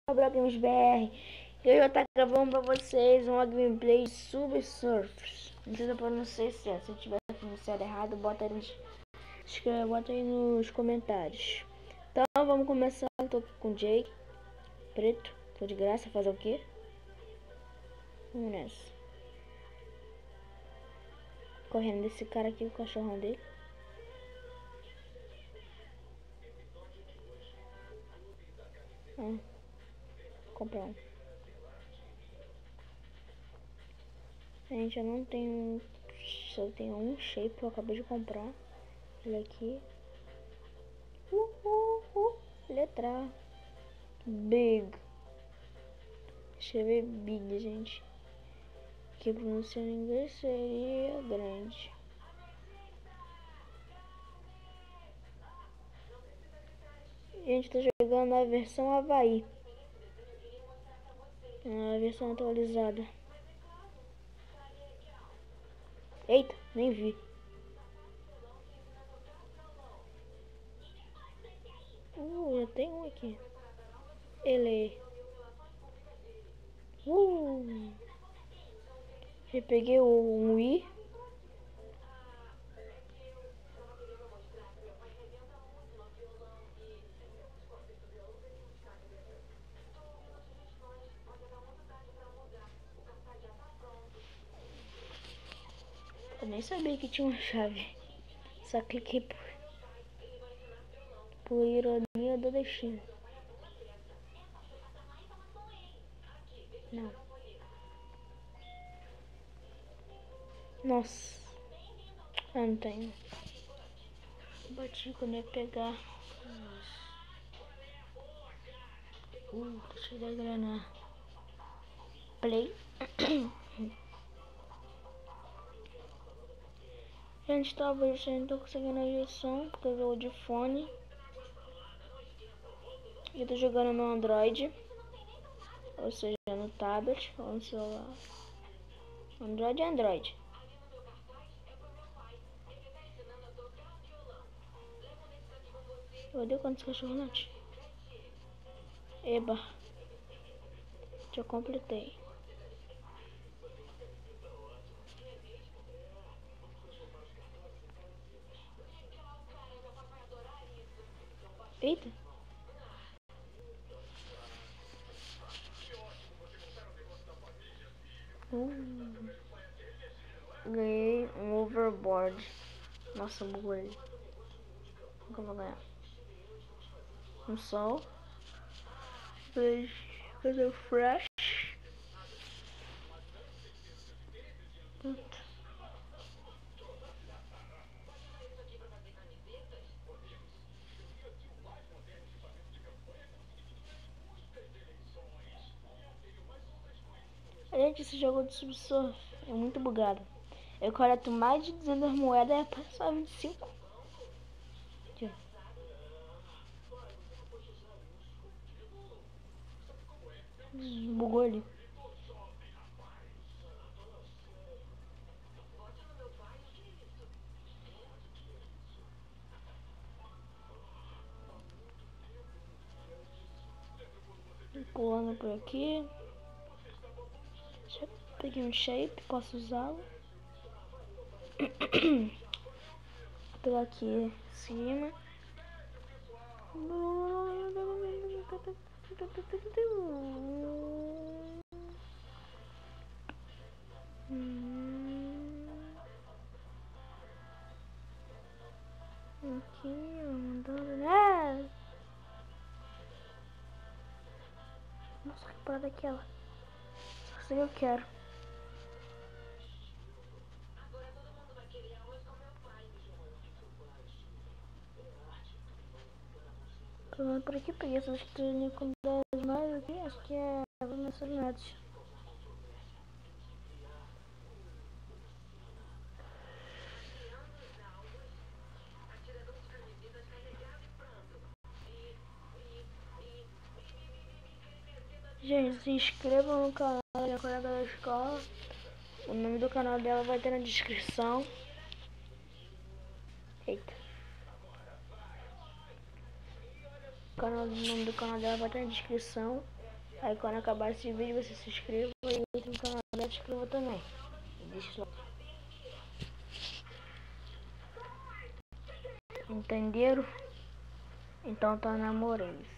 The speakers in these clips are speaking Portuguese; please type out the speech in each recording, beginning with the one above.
Gabriel Games BR. E hoje eu estou gravando para vocês uma gameplay de Subway Surfers. Não sei se eu pronunciei certo. Se eu tiver pronunciado errado, bota aí nos comentários. Então vamos começar. Eu tô com o Jake preto. Tô de graça, fazer o quê? Vamos nessa. Correndo desse cara aqui, o cachorrão dele. Comprar um. Gente, eu não tenho. Só tenho um shape que eu acabei de comprar. Ele aqui. Letra Big. Escrever Big, gente. Que pronunciando em inglês seria grande. Gente, tá jogando a versão Havaí. A versão atualizada. Eita, nem vi. Já tem um aqui. Ele. Já peguei um I. Eu nem sabia que tinha uma chave. Só cliquei por ironia do destino. Não. Nossa. Eu não tenho. Bati quando ia pegar. Deixa eu dar grana. Play. Gente, talvez eu não tô conseguindo a versão, porque eu jogo de fone. E eu tô jogando no Android. Ou seja, no tablet ou no celular. Android é Android. Eu odeio quando esse cachorro late. Eba. Já completei. Eita. Ganhei um overboard. Nossa, bugou ele. Nunca vou ganhar. Um sol. Cadê o fresh? Gente, esse jogo de Subsurf é muito bugado. Eu coleto mais de 200 moedas e é só 25. Aqui. Bugou ali. Pulando por aqui. Peguei um shape, posso usá-lo. Vou pegar aqui em cima. Aqui, andando, né? Nossa, que parada aquela. Só sei eu quero. Tô por aqui, peguei essas estrelinhas com 10 mais aqui. Acho que é Netos. Gente, se inscrevam no canal da minha colega da escola. O nome do canal dela vai ter na descrição. Eita. O nome do canal dela vai ter na descrição. Aí quando acabar esse vídeo você se inscreva e entre no canal e se inscreva também. E deixa lá. Entenderam? Então tá namorando-se.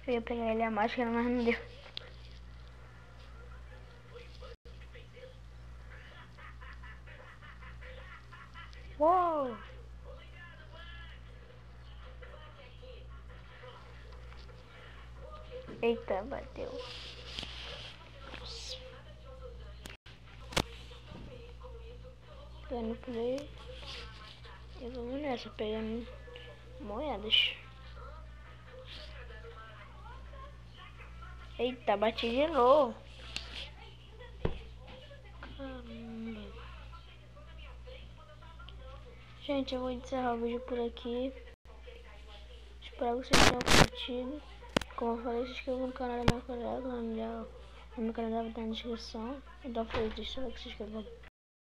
Eu ia pegar ele a máscara, mas não deu. Uou! Eita, bateu. Pegando play. E vamos nessa, pegando moedas. Eita, bati de novo. Caramba. Gente, eu vou encerrar o vídeo por aqui. Espero que vocês tenham curtido. Como eu falei, se inscreva no canal da minha colega. O meu canal vai estar na descrição. Então foi isso, deixa eu like, se inscreva.